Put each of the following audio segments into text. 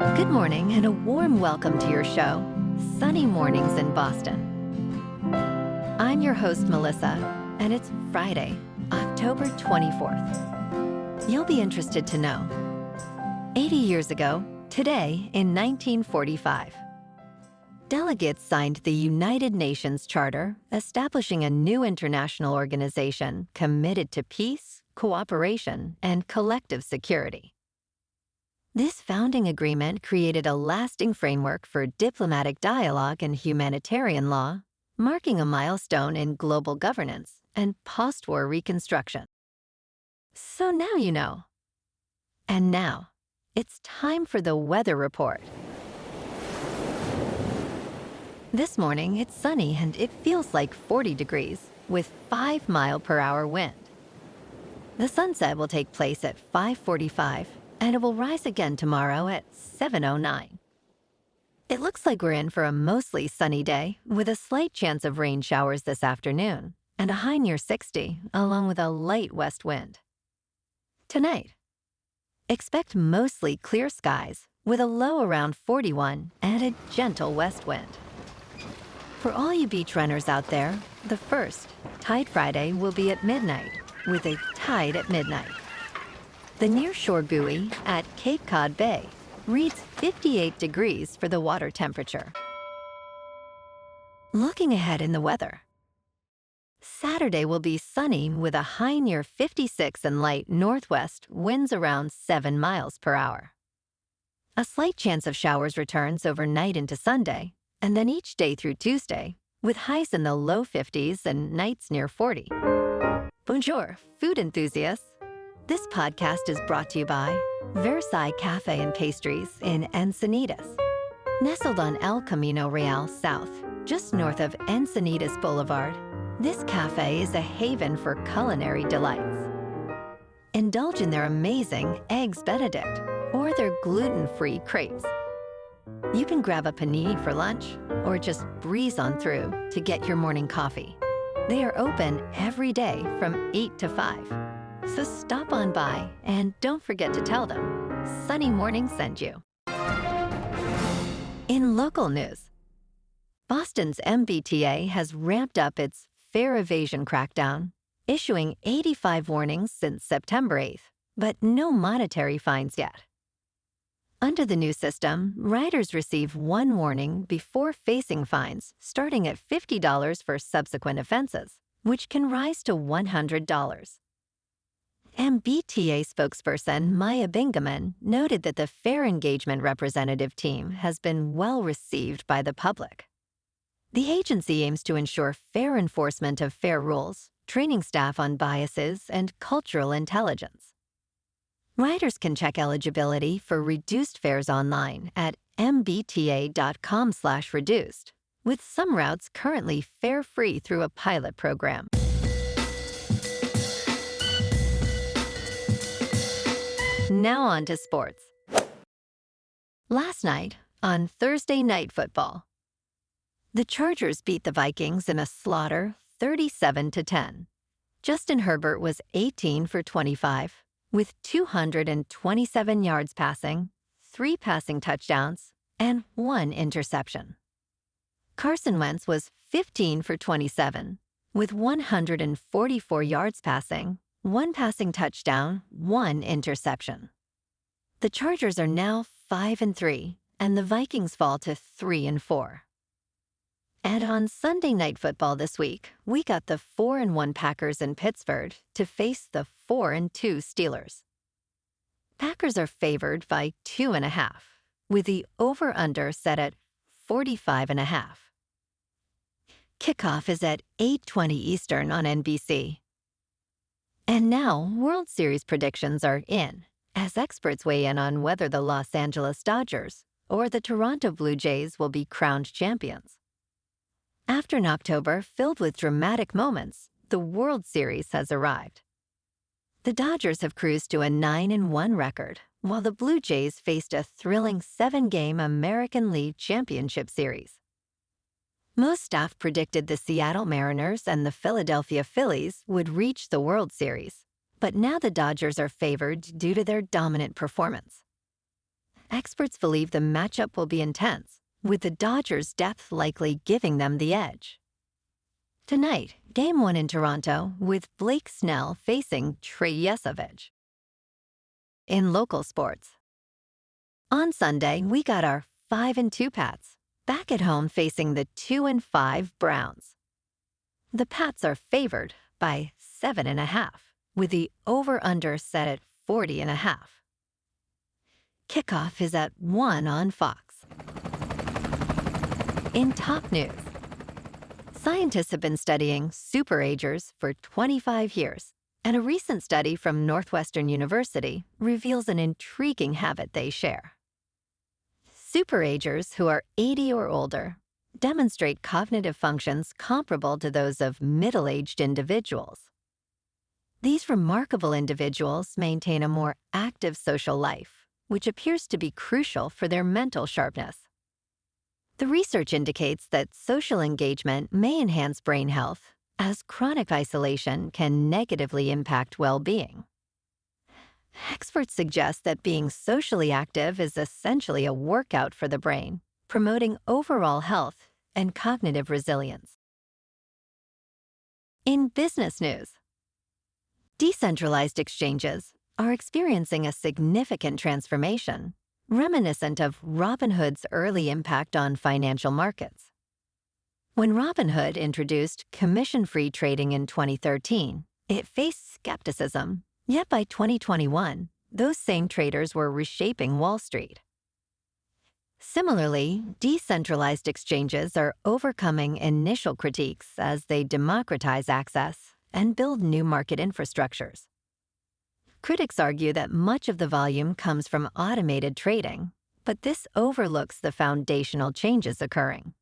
Good morning and a warm welcome to your show, Sunny Mornings in Boston. I'm your host, Melissa, and it's Friday, October 24th. You'll be interested to know. 80 years ago, today in 1945, delegates signed the United Nations Charter, establishing a new international organization committed to peace, cooperation, and collective security. This founding agreement created a lasting framework for diplomatic dialogue and humanitarian law, marking a milestone in global governance and post-war reconstruction. So now you know. And now, it's time for the weather report. This morning, it's sunny and it feels like 40 degrees with 5-mile-per-hour wind. The sunset will take place at 5:45, and it will rise again tomorrow at 7:09. It looks like we're in for a mostly sunny day with a slight chance of rain showers this afternoon and a high near 60, along with a light west wind. Tonight, expect mostly clear skies with a low around 41 and a gentle west wind. For all you beach runners out there, the first, Tide Friday, will be at midnight with a tide at midnight. The nearshore buoy at Cape Cod Bay reads 58 degrees for the water temperature. Looking ahead in the weather, Saturday will be sunny with a high near 56 and light northwest winds around 7 miles per hour. A slight chance of showers returns overnight into Sunday, and then each day through Tuesday, with highs in the low 50s and nights near 40. Bonjour, food enthusiasts. This podcast is brought to you by Versailles Cafe and Pastries in Encinitas. Nestled on El Camino Real South, just north of Encinitas Boulevard, this cafe is a haven for culinary delights. Indulge in their amazing Eggs Benedict or their gluten-free crepes. You can grab a panini for lunch or just breeze on through to get your morning coffee. They are open every day from 8 to 5. So stop on by and don't forget to tell them Sunny Morning sent you. In local news, Boston's MBTA has ramped up its fare evasion crackdown, issuing 85 warnings since September 8th, but no monetary fines yet. Under the new system, riders receive one warning before facing fines starting at $50 for subsequent offenses, which can rise to $100. MBTA spokesperson Maya Bingaman noted that the fare engagement representative team has been well received by the public. The agency aims to ensure fair enforcement of fare rules, training staff on biases, and cultural intelligence. Riders can check eligibility for reduced fares online at mbta.com/reduced, with some routes currently fare-free through a pilot program. Now on to sports. Last night, on Thursday Night Football, the Chargers beat the Vikings in a slaughter 37-10. Justin Herbert was 18 for 25, with 227 yards passing, 3 passing touchdowns, and 1 interception. Carson Wentz was 15 for 27, with 144 yards passing, 1 passing touchdown, 1 interception. The Chargers are now 5-3, and the Vikings fall to 3-4. And on Sunday Night Football this week, we got the 4-1 Packers in Pittsburgh to face the 4-2 Steelers. Packers are favored by 2.5, with the over-under set at 45.5. Kickoff is at 8:20 Eastern on NBC. And now, World Series predictions are in, as experts weigh in on whether the Los Angeles Dodgers or the Toronto Blue Jays will be crowned champions. After an October filled with dramatic moments, the World Series has arrived. The Dodgers have cruised to a 9-1 record, while the Blue Jays faced a thrilling 7-game American League Championship Series. Most staff predicted the Seattle Mariners and the Philadelphia Phillies would reach the World Series, but now the Dodgers are favored due to their dominant performance. experts believe the matchup will be intense, with the Dodgers' depth likely giving them the edge. Tonight, Game 1 in Toronto, with Blake Snell facing Trey Yesavage. In local sports. On Sunday, we got our 5-2 Pats, back at home facing the 2-5 Browns. The Pats are favored by 7.5, with the over-under set at 40.5. Kickoff is at 1 on Fox. In top news, scientists have been studying SuperAgers for 25 years, and a recent study from Northwestern University reveals an intriguing habit they share. SuperAgers, who are 80 or older, demonstrate cognitive functions comparable to those of middle-aged individuals. These remarkable individuals maintain a more active social life, which appears to be crucial for their mental sharpness. The research indicates that social engagement may enhance brain health, as chronic isolation can negatively impact well-being. Experts suggest that being socially active is essentially a workout for the brain, promoting overall health and cognitive resilience. In business news, decentralized exchanges are experiencing a significant transformation, reminiscent of Robinhood's early impact on financial markets. When Robinhood introduced commission-free trading in 2013, it faced skepticism, yet by 2021, those same traders were reshaping Wall Street. Similarly, decentralized exchanges are overcoming initial critiques as they democratize access and build new market infrastructures. Critics argue that much of the volume comes from automated trading, but this overlooks the foundational changes occurring.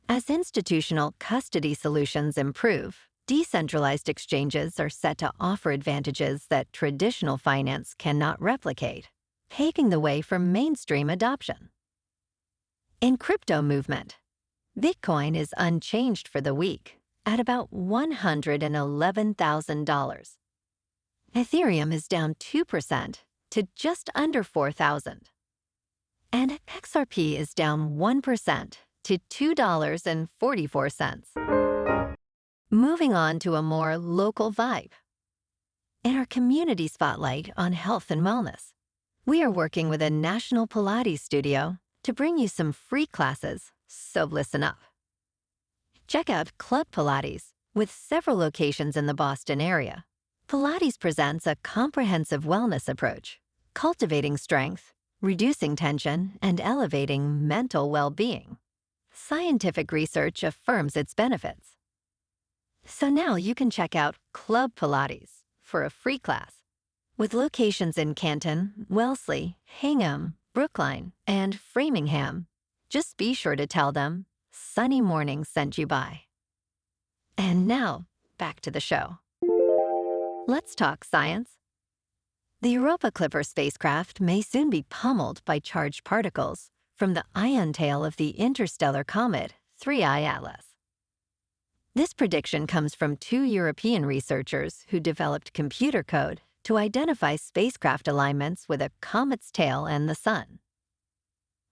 As institutional custody solutions improve, decentralized exchanges are set to offer advantages that traditional finance cannot replicate, paving the way for mainstream adoption. In crypto movement, Bitcoin is unchanged for the week at about $111,000. Ethereum is down 2% to just under 4,000. And XRP is down 1% to $2.44. Moving on to a more local vibe. In our community spotlight on health and wellness, we are working with a national Pilates studio to bring you some free classes, so listen up. Check out Club Pilates, with several locations in the Boston area. Pilates presents a comprehensive wellness approach, cultivating strength, reducing tension, and elevating mental well-being. Scientific research affirms its benefits. So now you can check out Club Pilates for a free class. With locations in Canton, Wellesley, Hingham, Brookline, and Framingham, just be sure to tell them Sunny Morning sent you by. And now, back to the show. Let's talk science. The Europa Clipper spacecraft may soon be pummeled by charged particles from the ion tail of the interstellar comet 3I Atlas. This prediction comes from 2 European researchers who developed computer code to identify spacecraft alignments with a comet's tail and the sun.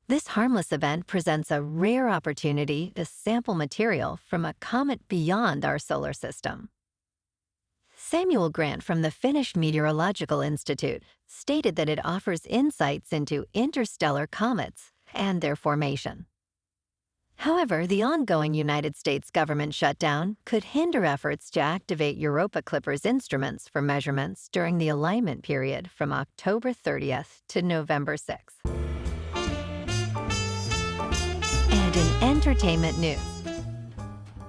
This harmless event presents a rare opportunity to sample material from a comet beyond our solar system. Samuel Grant from the Finnish Meteorological Institute stated that it offers insights into interstellar comets and their formation. However, the ongoing United States government shutdown could hinder efforts to activate Europa Clipper's instruments for measurements during the alignment period from October 30th to November 6th. And in entertainment news,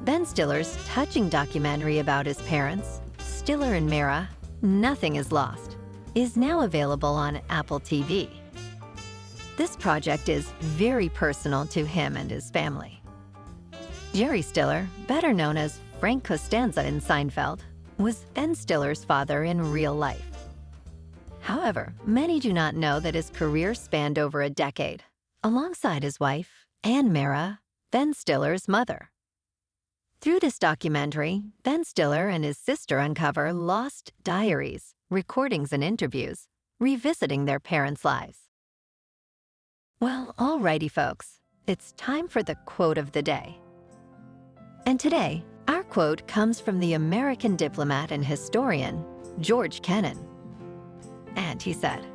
Ben Stiller's touching documentary about his parents, Stiller and Mara, Nothing is Lost, is now available on Apple TV. This project is very personal to him and his family. Jerry Stiller, better known as Frank Costanza in Seinfeld, was Ben Stiller's father in real life. However, many do not know that his career spanned over a decade, alongside his wife, Ann Mara, Ben Stiller's mother. Through this documentary, Ben Stiller and his sister uncover lost diaries, recordings, and interviews, revisiting their parents' lives. Well, alrighty, folks. It's time for the quote of the day. And today, our quote comes from the American diplomat and historian, George Kennan. And he said,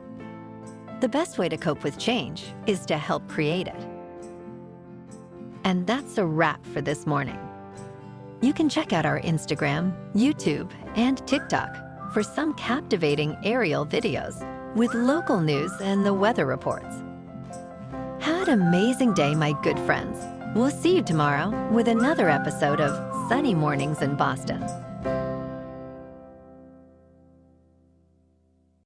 "The best way to cope with change is to help create it." And that's a wrap for this morning. You can check out our Instagram, YouTube, and TikTok for some captivating aerial videos with local news and the weather reports. Have an amazing day, my good friends. We'll see you tomorrow with another episode of Sunny Mornings in Boston.